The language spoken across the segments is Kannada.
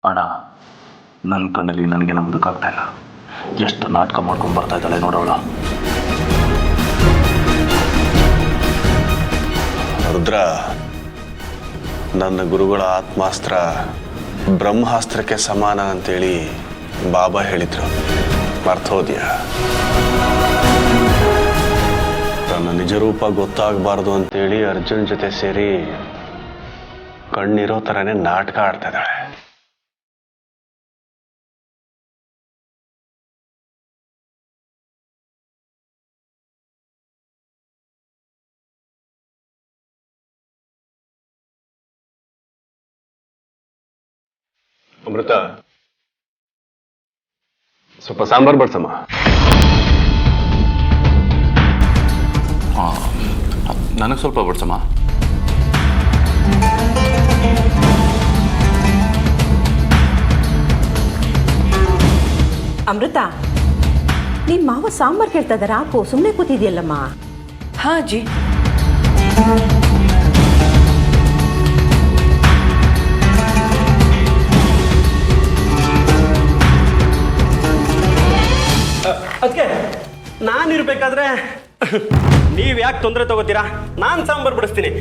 ಅಣ್ಣ, ನನ್ನ ಕಣ್ಣಲ್ಲಿ ನನಗೆ ನಂಬುದಕ್ಕಾಗ್ತಾ ಇಲ್ಲ. ಎಷ್ಟು ನಾಟಕ ಮಾಡ್ಕೊಂಡು ಬರ್ತಾ ಇದ್ದಾಳೆ ನೋಡೋಳ. ರುದ್ರ, ನನ್ನ ಗುರುಗಳ ಆತ್ಮಾಸ್ತ್ರ ಬ್ರಹ್ಮಾಸ್ತ್ರಕ್ಕೆ ಸಮಾನ ಅಂತೇಳಿ ಬಾಬಾ ಹೇಳಿದ್ರು. ಮರ್ತೋದ್ಯಾ? ತನ್ನ ನಿಜ ರೂಪ ಗೊತ್ತಾಗಬಾರ್ದು ಅಂತೇಳಿ ಅರ್ಜುನ್ ಜೊತೆ ಸೇರಿ ಕಣ್ಣಿರೋ ಥರನೇ ನಾಟಕ ಆಡ್ತಾ ಇದ್ದಾಳೆ. ಅಮೃತ, ಸ್ವಲ್ಪ ಸಾಂಬಾರ್ ಬಡ್ಸಮ್ಮ. ನನಗೆ ಸ್ವಲ್ಪ ಬಡ್ಸಮ್ಮ. ಅಮೃತ, ನಿಮ್ಮ ಮಾವ ಸಾಂಬಾರ್ ಕೇಳ್ತಾ ಇದಾರ? ಹಾಕು, ಸುಮ್ಮನೆ ಕೂತಿದ್ಯಲ್ಲಮ್ಮ. ಹಾ ಅಜ್ಜಿ. ಅದಕ್ಕೆ ನಾನಿರ್ಬೇಕಾದ್ರೆ ನೀವು ಯಾಕೆ ತೊಂದರೆ ತಗೋತೀರಾ? ನಾನು ಸಾಂಬಾರು ಬಿಡಿಸ್ತೀನಿ.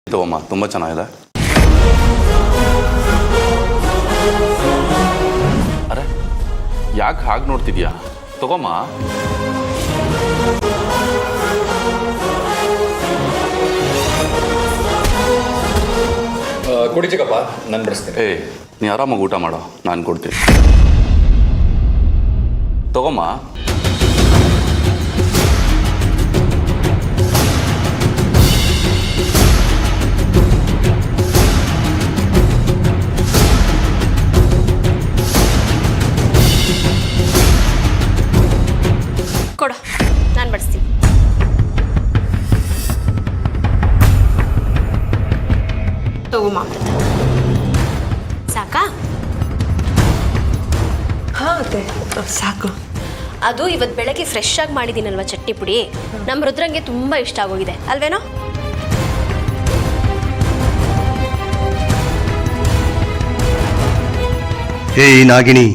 ತಗೋಮ್ಮ, ತುಂಬ ಚೆನ್ನಾಗಿದೆ. ಅರೆ, ಯಾಕೆ ಹಾಗೆ ನೋಡ್ತಿದ್ಯಾ? ತಗೋಮ್ಮ. ಕೊಡಿ ಚಿಕ್ಕಪ್ಪ, ನಾನು ಬಿಡಿಸ್ತೀನಿ. ನೀ ಆರಾಮಾಗಿ ಊಟ ಮಾಡೋ, ನಾನು ಕೊಡ್ತೀನಿ. ತಗೋಮ್ಮ. ಕೊಡು, ನಾನು ಬಡಿಸ್ತೀನಿ. ತಗೋಮ್ಮ. ಸಾಕಾ? ಹಾ ಅತ್ತೆ, ಸಾಕು. ಅದು ಇವತ್ತು ಬೆಳಗ್ಗೆ ಫ್ರೆಶ್ ಆಗಿ ಮಾಡಿದ್ದೀನಲ್ವ ಚಟ್ನಿ ಪುಡಿ, ನಮ್ಮ ರುದ್ರಂಗೆ ತುಂಬ ಇಷ್ಟ ಆಗೋಗಿದೆ ಅಲ್ವೇನೋ? ಏಯ್ ನಾಗಿಣಿ,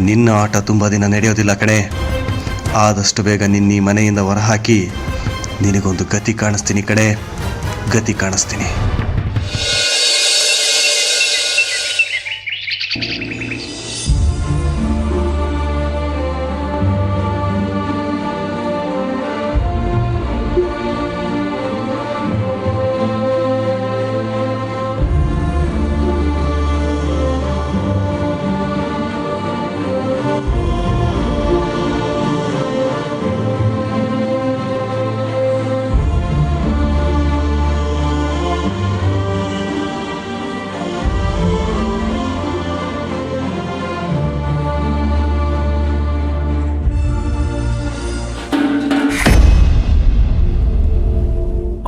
ನಿನ್ನ ಆಟ ತುಂಬ ದಿನ ನಡೆಯೋದಿಲ್ಲ ಕಣೆ. ಆದಷ್ಟು ಬೇಗ ನಿನ್ನ ಮನೆಯಿಂದ ಹೊರಹಾಕಿ ನಿನಗೊಂದು ಗತಿ ಕಾಣಿಸ್ತೀನಿ ಕಡೆ, ಗತಿ ಕಾಣಿಸ್ತೀನಿ.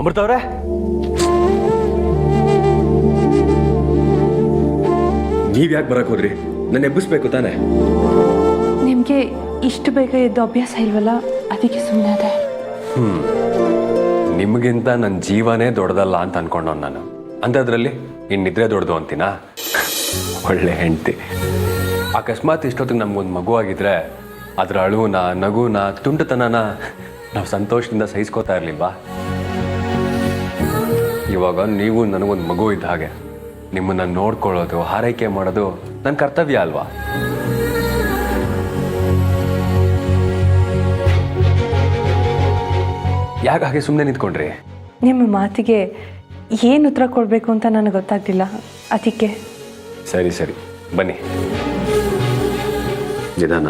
ಅಮೃತ ಅವರೇ, ನೀವ್ ಯಾಕೆ ಬರಕ್ ಹೋದ್ರಿ? ನನ್ನ ಎಬ್ಬಿಸ್ಬೇಕು ತಾನೆ? ನಿಮಗೆ ಇಷ್ಟು ಬೇಗ ಎದ್ದು ಅಭ್ಯಾಸ ಇಲ್ವಲ್ಲ, ಅದಕ್ಕೆ ಸುಮ್ಮನೆ ಅದೇ. ನಿಮಗಿಂತ ನನ್ನ ಜೀವನೇ ದೊಡ್ಡದಲ್ಲ ಅಂತ ಅನ್ಕೊಂಡವ್ ನಾನು. ಅಂಥದ್ರಲ್ಲಿ ಇನ್ನಿದ್ರೆ ದೊಡ್ಡದು ಅಂತೀನಾ? ಒಳ್ಳೆ ಹೆಂಡತಿ. ಅಕಸ್ಮಾತ್ ಇಷ್ಟೊತ್ತಿಗೆ ನಮ್ಗೊಂದು ಮಗು ಆಗಿದ್ರೆ ಅದರ ಅಳುವನ್ನ, ನಗುನ, ತುಂಟತನನ ನಾವು ಸಂತೋಷದಿಂದ ಸಹಿಸ್ಕೋತಾ ಇರಲಿಲ್ವಾ? ಇವಾಗ ನೀವು ನನಗೊಂದು ಮಗು ಇದ್ದ ಹಾಗೆ. ನಿಮ್ಮನ್ನು ನೋಡ್ಕೊಳ್ಳೋದು, ಹಾರೈಕೆ ಮಾಡೋದು ನನ್ನ ಕರ್ತವ್ಯ ಅಲ್ವಾ? ಯಾಕೆ ಹಾಗೆ ಸುಮ್ಮನೆ ನಿಂತ್ಕೊಂಡ್ರಿ? ನಿಮ್ಮ ಮಾತಿಗೆ ಏನು ಉತ್ತರ ಕೊಡಬೇಕು ಅಂತ ನನಗೆ ಗೊತ್ತಾಗ್ತಿಲ್ಲ, ಅದಕ್ಕೆ. ಸರಿ ಸರಿ, ಬನ್ನಿ. ನಿಧಾನ.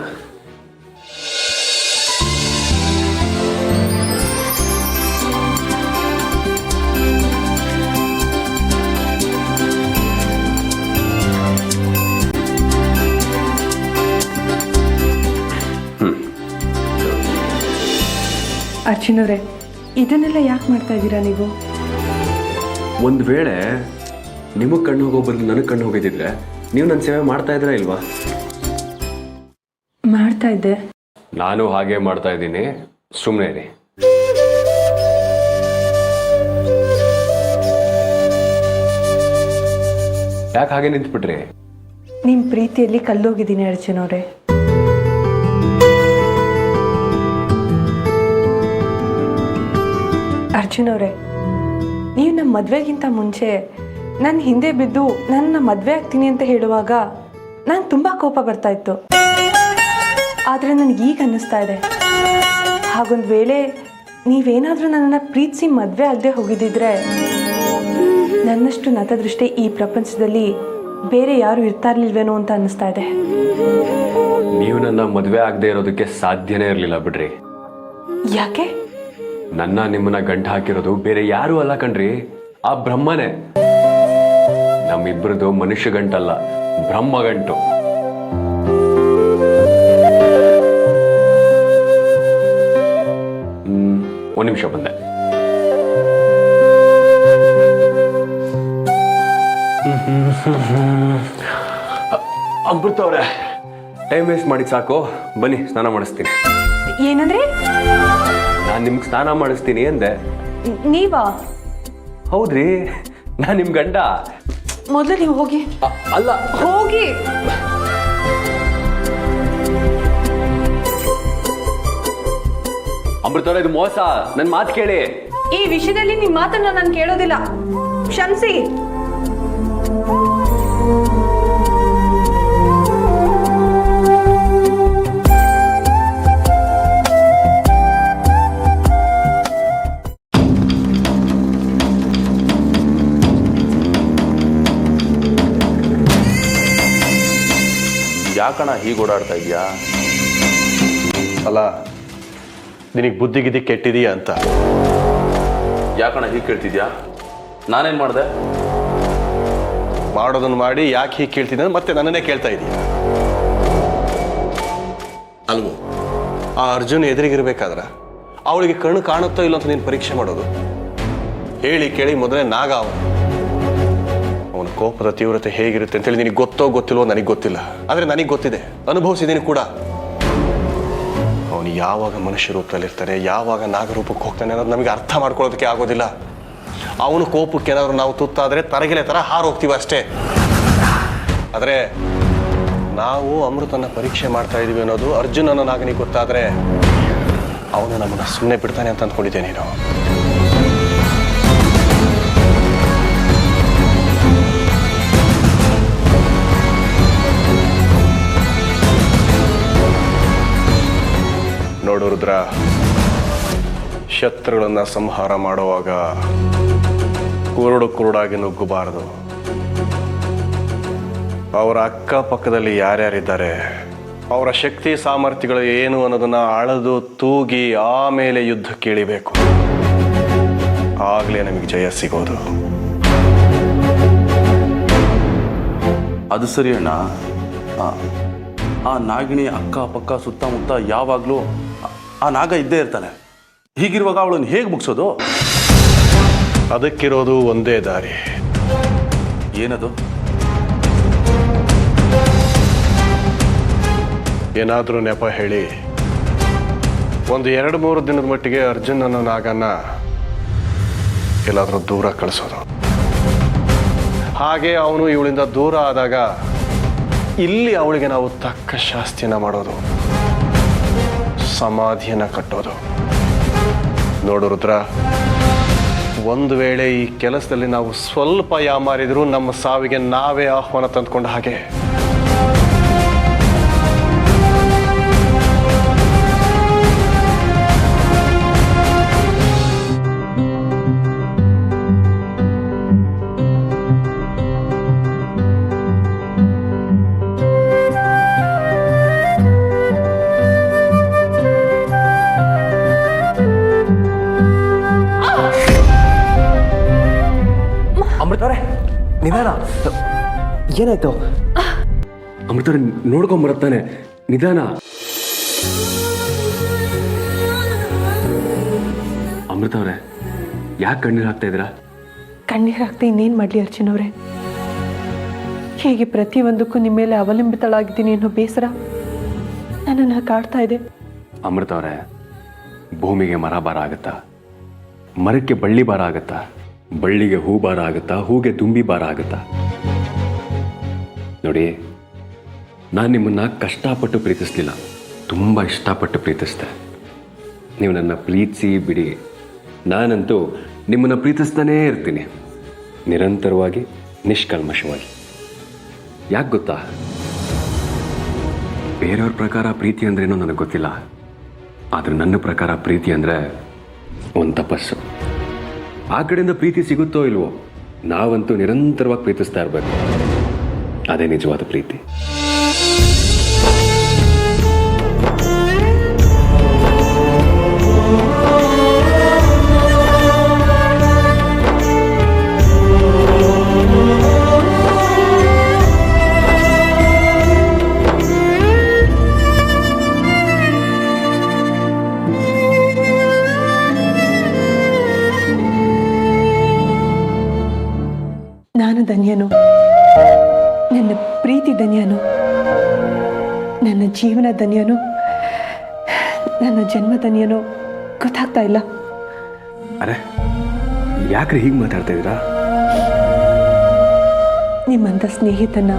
ಅರ್ಜುನವ್ರೆ, ಇದನ್ನೆಲ್ಲ ಯಾಕೆ ಮಾಡ್ತಾ ಇದ್ದೀರಾ ನೀವು? ಒಂದು ವೇಳೆ ನಿಮಗೆ ಕಣ್ಣು ಹೋಗೋ ಬದಲು ನನಗೆ ಕಣ್ಣು ಹೋಗಿದ್ದಿದ್ರೆ ನೀವು ನನ್ನ ಸೇವೆ ಮಾಡ್ತಾ ಇದ್ರಾ ಇಲ್ವಾ? ಮಾಡ್ತಾ ಇದ್ದೆ. ನಾನು ಹಾಗೆ ಮಾಡ್ತಾ ಇದ್ದೀನಿ, ಸುಮ್ಮನೆ ಇರಿ. ಯಾಕೆ ಹಾಗೆ ನಿಂತ್ಬಿಟ್ರಿ? ನಿಮ್ಮ ಪ್ರೀತಿಯಲ್ಲಿ ಕಲ್ಲೋಗಿದ್ದೀನಿ ಅರ್ಜುನವ್ರೆ. ಅರ್ಜುನವ್ರೆ, ನೀವು ನಮ್ಮ ಮದುವೆಗಿಂತ ಮುಂಚೆ ನನ್ನ ಹಿಂದೆ ಬಿದ್ದು ನನ್ನ ಮದುವೆ ಆಗ್ತೀನಿ ಅಂತ ಹೇಳುವಾಗ ನಂಗೆ ತುಂಬ ಕೋಪ ಬರ್ತಾ ಇತ್ತು. ಆದರೆ ನನಗೀಗ ಅನ್ನಿಸ್ತಾ ಇದೆ, ಹಾಗೊಂದು ವೇಳೆ ನೀವೇನಾದರೂ ನನ್ನನ್ನು ಪ್ರೀತಿಸಿ ಮದುವೆ ಆಗದೆ ಹೋಗಿದ್ದಿದ್ರೆ ನನ್ನಷ್ಟು ನತದೃಷ್ಟಿ ಈ ಪ್ರಪಂಚದಲ್ಲಿ ಬೇರೆ ಯಾರು ಇರ್ತಾ ಇರ್ಲಿಲ್ವೇನೋ ಅಂತ ಅನ್ನಿಸ್ತಾ ಇದೆ. ನೀವು ನನ್ನ ಮದುವೆ ಆಗದೆ ಇರೋದಕ್ಕೆ ಸಾಧ್ಯನೇ ಇರಲಿಲ್ಲ ಬಿಡ್ರಿ. ಯಾಕೆ? ನನ್ನ ನಿಮ್ಮನ್ನ ಗಂಟು ಹಾಕಿರೋದು ಬೇರೆ ಯಾರೂ ಅಲ್ಲ ಕಣ್ರಿ, ಆ ಬ್ರಹ್ಮನೇ. ನಮ್ಮಿಬ್ಬರದು ಮನುಷ್ಯ ಗಂಟಲ್ಲ, ಬ್ರಹ್ಮ ಗಂಟು. ಒಂದು ನಿಮಿಷ ಬಂದೆ. ಅಮೃತ ಅವರೇ, ಟೈಮ್ ವೇಸ್ಟ್ ಮಾಡಿ ಸಾಕು, ಬನ್ನಿ ಸ್ನಾನ ಮಾಡಿಸ್ತೀನಿ. ಏನಂದ್ರೆ? ನಾನು ನಿಮ್ಗೆ ಸ್ನಾನ ಮಾಡಿಸ್ತೀನಿ ಅಂದೆ. ನೀವಾ? ಹೌದ್ರಿ, ನಾನು ನಿಮ್ಮ ಗಂಡ. ಮೊದಲು ನೀವು ಹೋಗಿ. ಅಲ್ಲ, ಹೋಗಿ. ಅಮೃತವ್ರೆ, ಇದು ಮೋಸ. ನನ್ನ ಮಾತು ಕೇಳಿ. ಈ ವಿಷಯದಲ್ಲಿ ನಿಮ್ಮ ಮಾತನ್ನ ನಾನು ಕೇಳೋದಿಲ್ಲ, ಕ್ಷಮಿಸಿ. ಯಾಕಣ ಹೀಗೆ ಓಡಾಡ್ತಾ ಇದೆಯಾ? ಅಲ್ಲ, ನಿನಗೆ ಬುದ್ಧಿಗಿದ್ದಿ ಕೆಟ್ಟಿದೀಯಾ ಅಂತ. ಯಾಕಣ ಹೀಗೆ ಕೇಳ್ತಿದ್ಯಾ? ನಾನೇನು ಮಾಡಿದೆ? ಮಾಡೋದನ್ನು ಮಾಡಿ ಯಾಕೆ ಹೀಗೆ ಕೇಳ್ತಿದ್ದೆ ಮತ್ತೆ ನನ್ನನ್ನೇ ಕೇಳ್ತಾ ಇದೀಯ ಅಲ್ವೋ? ಆ ಅರ್ಜುನ್ ಎದುರಿಗಿರ್ಬೇಕಾದ್ರೆ ಅವಳಿಗೆ ಕಣ್ಣು ಕಾಣುತ್ತೋ ಇಲ್ಲೋ ಅಂತ ನೀನು ಪರೀಕ್ಷೆ ಮಾಡೋದು? ಹೇಳಿ ಕೇಳಿ ಮೊದಲೇ ನಾಗ ಅವನ ಕೋಪದ ತೀವ್ರತೆ ಹೇಗಿರುತ್ತೆ ಅಂತೇಳಿ ನಿನಗೆ ಗೊತ್ತೋ ಗೊತ್ತಿಲ್ವೋ ನನಗೆ ಗೊತ್ತಿಲ್ಲ, ಆದರೆ ನನಗೆ ಗೊತ್ತಿದೆ, ಅನುಭವಿಸಿದ್ದೀನಿ ಕೂಡ. ಅವನು ಯಾವಾಗ ಮನುಷ್ಯ ರೂಪದಲ್ಲಿರ್ತಾನೆ, ಯಾವಾಗ ನಾಗರೂಪಕ್ಕೆ ಹೋಗ್ತಾನೆ ಅನ್ನೋದು ನಮಗೆ ಅರ್ಥ ಮಾಡ್ಕೊಳ್ಳೋದಕ್ಕೆ ಆಗೋದಿಲ್ಲ. ಅವನು ಕೋಪಕ್ಕೆ ಏನಾದ್ರು ನಾವು ತುತ್ತಾದರೆ ತರಗಿಲೆ ಥರ ಹಾರೋಗ್ತೀವಿ ಅಷ್ಟೇ. ಆದರೆ ನಾವು ಅಮೃತನ ಪರೀಕ್ಷೆ ಮಾಡ್ತಾ ಇದೀವಿ ಅನ್ನೋದು ಅರ್ಜುನನ ನಾಗನಿಗೆ ಗೊತ್ತಾದರೆ ಅವನು ನಮ್ಮನ್ನು ಸುಮ್ಮನೆ ಬಿಡ್ತಾನೆ ಅಂತ ಅಂದ್ಕೊಂಡಿದ್ದೆ ನೀನು. ನೋಡು ರುದ್ರ, ಶತ್ರುಗಳನ್ನ ಸಂಹಾರ ಮಾಡುವಾಗ ಕುರುಡಾಗಿ ನುಗ್ಗಬಾರದು. ಅವರ ಅಕ್ಕಪಕ್ಕದಲ್ಲಿ ಯಾರ್ಯಾರಿದ್ದಾರೆ, ಅವರ ಶಕ್ತಿ ಸಾಮರ್ಥ್ಯಗಳು ಏನು ಅನ್ನೋದನ್ನ ಅಳೆದು ತೂಗಿ ಆಮೇಲೆ ಯುದ್ಧಕ್ಕೆ ಇಳಿಬೇಕು. ಆಗಲೇ ನಮಗೆ ಜಯ ಸಿಗೋದು. ಅದು ಸರಿ ಅಣ್ಣ. ಆ ನಾಗಿಣಿ ಅಕ್ಕಪಕ್ಕ ಸುತ್ತಮುತ್ತ ಯಾವಾಗಲೂ ಆ ನಾಗ ಇದ್ದೇ ಇರ್ತಾನೆ. ಹೀಗಿರುವಾಗ ಅವಳನ್ನು ಹೇಗೆ ಮುಗಿಸೋದು? ಅದಕ್ಕಿರೋದು ಒಂದೇ ದಾರಿ. ಏನದು? ಏನಾದರೂ ನೆಪ ಹೇಳಿ ಒಂದು 2-3 ದಿನದ ಮಟ್ಟಿಗೆ ಅರ್ಜುನ್ ಅನ್ನೋ ನಾಗನ್ನ ಎಲ್ಲಾದರೂ ದೂರ ಕಳಿಸೋದು. ಹಾಗೆ ಅವನು ಇವಳಿಂದ ದೂರ ಆದಾಗ ಇಲ್ಲಿ ಅವಳಿಗೆ ನಾವು ತಕ್ಕ ಶಾಸ್ತಿನ ಮಾಡೋದು. ಸಮಾಧಿಯನ್ನ ಕಟ್ಟೋದು. ನೋಡು ರುದ್ರ, ಒಂದು ವೇಳೆ ಈ ಕೆಲಸದಲ್ಲಿ ನಾವು ಸ್ವಲ್ಪ ಯಾಮಾರಿದ್ರು ನಮ್ಮ ಸಾವಿಗೆ ನಾವೇ ಆಹ್ವಾನ ತಂದುಕೊಂಡ ಹಾಗೆ. ಅಮೃತವ್ರೆ, ನಿಧಾನ. ಏನಾಯ್ತು? ಅಮೃತವ್ರೆ, ನೋಡ್ಕೊಂಬರತ್ತಾನೆ, ನಿಧಾನ. ಅಮೃತವ್ರೆ, ಯಾಕೆ ಕಣ್ಣೀರು ಹಾಕ್ತಾ ಇದ್ದೀರಾ? ಕಣ್ಣೀರು ಹಾಕ್ತಾ ಇನ್ನೇನು ಮಾಡಲಿ ಅರ್ಜುನ್ ಅವರೇ? ಹೀಗೆ ಪ್ರತಿಯೊಂದಕ್ಕೂ ನಿಮ್ಮ ಮೇಲೆ ಅವಲಂಬಿತಳಾಗಿದ್ದೀನಿ ಅನ್ನೋ ಬೇಸರ ನನ್ನನ್ನು ಕಾಡ್ತಾ ಇದೆ. ಅಮೃತವ್ರೆ, ಭೂಮಿಗೆ ಮರ ಭಾರ ಆಗುತ್ತಾ? ಮರಕ್ಕೆ ಬಳ್ಳಿ ಭಾರ ಆಗುತ್ತಾ? ಬಳ್ಳಿಗೆ ಹೂ ಭಾರ ಆಗುತ್ತಾ? ಹೂಗೆ ದುಂಬಿ ಭಾರ ಆಗುತ್ತಾ? ನೋಡಿ, ನಾನು ನಿಮ್ಮನ್ನು ಕಷ್ಟಪಟ್ಟು ಪ್ರೀತಿಸ್ಲಿಲ್ಲ, ತುಂಬ ಇಷ್ಟಪಟ್ಟು ಪ್ರೀತಿಸ್ದೆ. ನೀವು ನನ್ನ ಪ್ರೀತಿಸಿ ಬಿಡಿ, ನಾನಂತೂ ನಿಮ್ಮನ್ನು ಪ್ರೀತಿಸ್ತಾನೇ ಇರ್ತೀನಿ, ನಿರಂತರವಾಗಿ, ನಿಷ್ಕಲ್ಮಶವಾಗಿ. ಯಾಕೆ ಗೊತ್ತಾ? ಬೇರೆಯವ್ರ ಪ್ರಕಾರ ಪ್ರೀತಿ ಅಂದ್ರೇನೋ ನನಗೆ ಗೊತ್ತಿಲ್ಲ, ಆದರೆ ನನ್ನ ಪ್ರಕಾರ ಪ್ರೀತಿ ಅಂದರೆ ಒಂದು ತಪಸ್ಸು. ಆ ಕಡೆಯಿಂದ ಪ್ರೀತಿ ಸಿಗುತ್ತೋ ಇಲ್ವೋ, ನಾವಂತೂ ನಿರಂತರವಾಗಿ ಪ್ರೀತಿಸ್ತಾ ಇರಬೇಕು. ಅದೇ ನಿಜವಾದ ಪ್ರೀತಿ. ನಾನು ಧನ್ಯನು, ನನ್ನ ಪ್ರೀತಿ ಧನ್ಯನು, ನನ್ನ ಜೀವನ ಧನ್ಯನು, ನನ್ನ ಜನ್ಮ ಧನ್ಯನು ಗೊತ್ತಾಗ್ತಾ ಇಲ್ಲ. ಅರೆ, ಯಾಕ್ರಿ ಹೀಗೆ ಮಾತಾಡ್ತಾ ಇದ್ದೀರಾ? ನಿಮ್ಮಂಥ ಸ್ನೇಹಿತನ,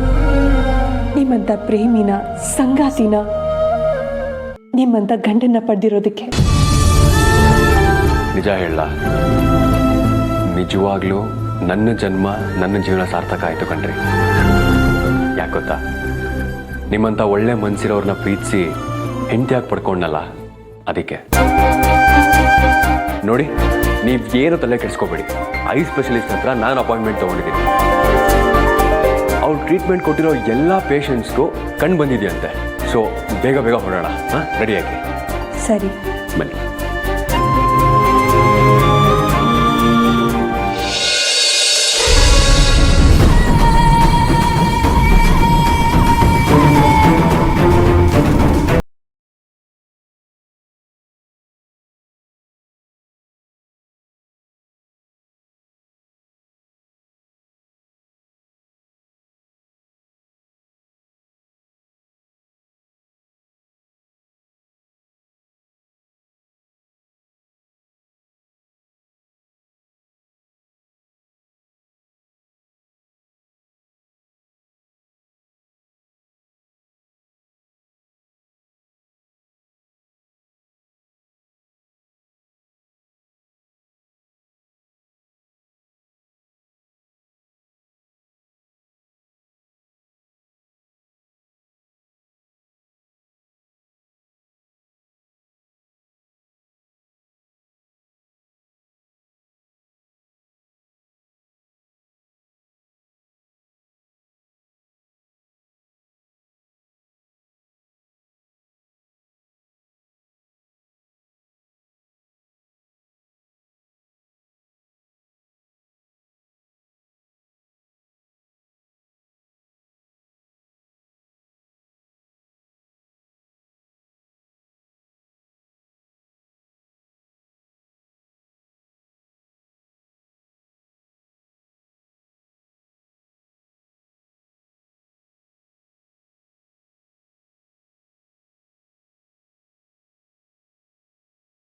ನಿಮ್ಮಂಥ ಪ್ರೇಮಿನ, ಸಂಗಾತಿನ, ನಿಮ್ಮಂಥ ಗಂಡನ್ನ ಪಡೆದಿರೋದಕ್ಕೆ. ನಿಜ ಹೇಳ, ನಿಜವಾಗ್ಲೂ ನನ್ನ ಜನ್ಮ, ನನ್ನ ಜೀವನ ಸಾರ್ಥಕ ಆಯಿತು ಕಣ್ರಿ. ಯಾಕೆ ಗೊತ್ತಾ? ನಿಮ್ಮಂಥ ಒಳ್ಳೆ ಮನ್ಸಿರೋರ್ನ ಪ್ರೀತಿಸಿ ಹೆಂಡತಿಯಾಗಿ ಪಡ್ಕೊಂಡಲ್ಲ, ಅದಕ್ಕೆ. ನೋಡಿ, ನೀವೇನು ತಲೆ ಕೆಡಿಸ್ಕೋಬೇಡಿ, ಐ ಸ್ಪೆಷಲಿಸ್ಟ್ ಹತ್ರ ನಾನು ಅಪಾಯಿಂಟ್ಮೆಂಟ್ ತೊಗೊಂಡಿದ್ದೀನಿ. ಅವ್ರು ಟ್ರೀಟ್ಮೆಂಟ್ ಕೊಟ್ಟಿರೋ ಎಲ್ಲ ಪೇಷಂಟ್ಸ್ಗೂ ಕಣ್ಣು ಬಂದಿದೆಯಂತೆ. ಸೊ ಬೇಗ ಬೇಗ ಹೊರಡೋಣ. ಹಾಂ, ರೆಡಿಯಾಗಿ. ಸರಿ, ಬನ್ನಿ.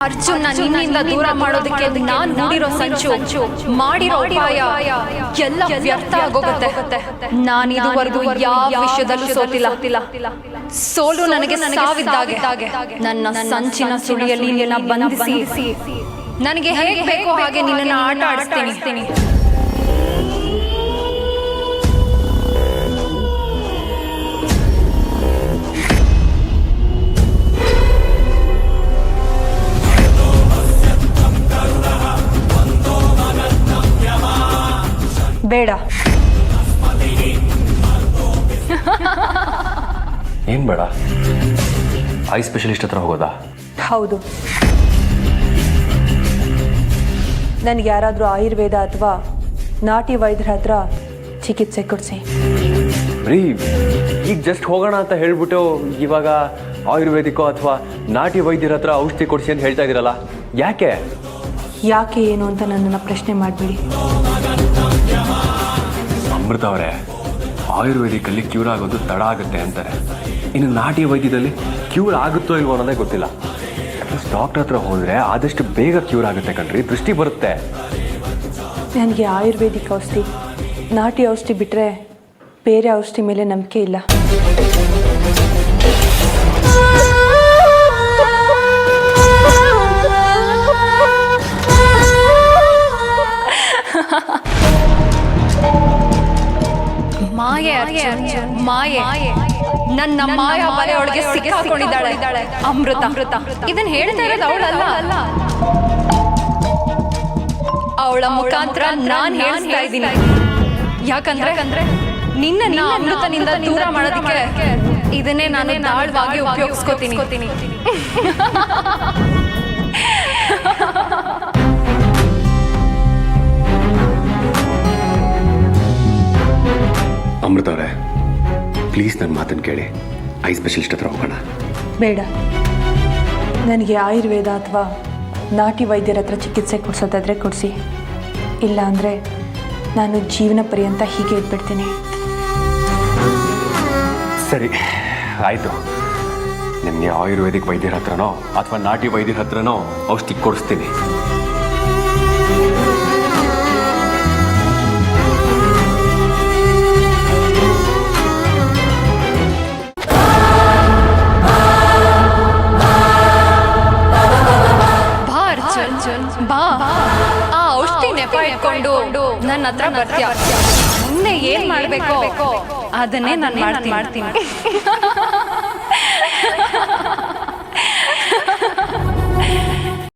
ಅರ್ಜುನ್ ನಿನ್ನಿಂದ ದೂರ ಮಾಡೋದಕ್ಕೆ ನಾನು ನೋಡಿರೋ ಸಂಚು, ಮಾಡಿರೋ ಉಪಾಯ ಎಲ್ಲ ವ್ಯರ್ಥ ಆಗೋಗುತ್ತೆ. ನಾನು ಇದುವರೆಗೂ ಯಾವ ವಿಷಯದಲ್ಲೂ ಸೋತಿಲ್ಲ. ಸೋಲು ನನಗೆ ಸಾವಿದ್ದಾಗೆ. ನನ್ನ ಸಂಚಿನ ಸುಳಿಯಲ್ಲಿ ನಿನ್ನ ಬಂಧಿಸಿ ನನಗೆ ಹೇಗೆ ಬೇಕೋ ಹಾಗೆ ನಿನ್ನನ್ನು ಆಟ ಆಡಿಸ್ತೀನಿ. ಬೇಡ. ಏನು ಬೇಡ? ಐ ಸ್ಪೆಷಲಿಸ್ಟ್ ಹತ್ರ ಹೋಗೋದಾ? ಹೌದು. ನನಗೆ ಯಾರಾದರೂ ಆಯುರ್ವೇದ ಅಥವಾ ನಾಟಿ ವೈದ್ಯರ ಹತ್ರ ಚಿಕಿತ್ಸೆ ಕೊಡಿಸಿ. ರೀ, ಈಗ ಜಸ್ಟ್ ಹೋಗೋಣ ಅಂತ ಹೇಳ್ಬಿಟ್ಟು ಇವಾಗ ಆಯುರ್ವೇದಿಕೋ ಅಥವಾ ನಾಟಿ ವೈದ್ಯರ ಹತ್ರ ಔಷಧಿ ಕೊಡಿಸಿ ಅಂತ ಹೇಳ್ತಾ ಇದ್ದೀರಲ್ಲ, ಯಾಕೆ? ಯಾಕೆ ಏನು ಅಂತ ನನ್ನನ್ನು ಪ್ರಶ್ನೆ ಮಾಡಬೇಡಿ. ಅಮೃತ ಅವರೇ, ಆಯುರ್ವೇದಿಕಲ್ಲಿ ಕ್ಯೂರ್ ಆಗೋದು ತಡ ಆಗುತ್ತೆ ಅಂತಾರೆ. ಇನ್ನು ನಾಟಿ ವೈದ್ಯದಲ್ಲಿ ಕ್ಯೂರ್ ಆಗುತ್ತೋ ಇಲ್ವೋ ಅನ್ನೋದೇ ಗೊತ್ತಿಲ್ಲ. ಡಾಕ್ಟರ್ ಹತ್ರ ಹೋದರೆ ಆದಷ್ಟು ಬೇಗ ಕ್ಯೂರ್ ಆಗುತ್ತೆ ಕಣ್ರಿ, ದೃಷ್ಟಿ ಬರುತ್ತೆ. ನನಗೆ ಆಯುರ್ವೇದಿಕ್ ಔಷಧಿ, ನಾಟಿ ಔಷಧಿ ಬಿಟ್ಟರೆ ಬೇರೆ ಔಷಧಿ ಮೇಲೆ ನಂಬಿಕೆ ಇಲ್ಲ. ಮಾಯೆ ಮಾಯೆ ನನ್ನ ಮಾಯ ಬಲೆಯೊಳಗೆ ಸಿಕ್ಕಾಕೊಂಡಿದ್ದಾಳೆ ಅಮೃತ. ಇದನ್ನ ಹೇಳ್ತಾ ಇರೋದು ಅವಳಲ್ಲ, ಅವಳ ಮುಖಾಂತರ ನಾನು ಹೇಳ್ತಾ ಇದ್ದೀನಿ. ಯಾಕಂದ್ರೆ ನಿನ್ನ ಅಮೃತನಿಂದ ದೂರ ಮಾಡೋದಕ್ಕೆ ಇದನ್ನೇ ನಾನು ದಾಳವಾಗಿ ಉಪಯೋಗಿಸ್ಕೋತೀನಿ. ಅಮೃತ ಅವರೇ, ಪ್ಲೀಸ್ ನನ್ನ ಮಾತನ್ನು ಕೇಳಿ, ಐ ಸ್ಪೆಷಲಿಸ್ಟ್ ಹತ್ರ ಹೋಗೋಣ. ಬೇಡ. ನನಗೆ ಆಯುರ್ವೇದ ಅಥವಾ ನಾಟಿ ವೈದ್ಯರ ಹತ್ರ ಚಿಕಿತ್ಸೆ ಕೊಡಿಸೋದಾದರೆ ಕೊಡಿಸಿ, ಇಲ್ಲ ಅಂದರೆ ನಾನು ಜೀವನ ಪರ್ಯಂತ ಹೀಗೆ ಇದ್ಬಿಡ್ತೀನಿ. ಸರಿ, ಆಯಿತು. ನಿಮಗೆ ಆಯುರ್ವೇದಿಕ್ ವೈದ್ಯರ ಹತ್ರನೋ ಅಥವಾ ನಾಟಿ ವೈದ್ಯರ ಹತ್ರನೋ ಔಷಧಿ ಕೊಡಿಸ್ತೀನಿ. ಬಾ, ಆ ಔಷಧಿ ನೆಪ ಇಟ್ಕೊಂಡು ನನ್ನ ಹತ್ರ ಬರ್ತೀಯ. ಮುಂದೆ ಏನ್ ಮಾಡ್ಬೇಕೋ ಅದನ್ನೇ ನಾನು ಮಾಡ್ತೀನಿ.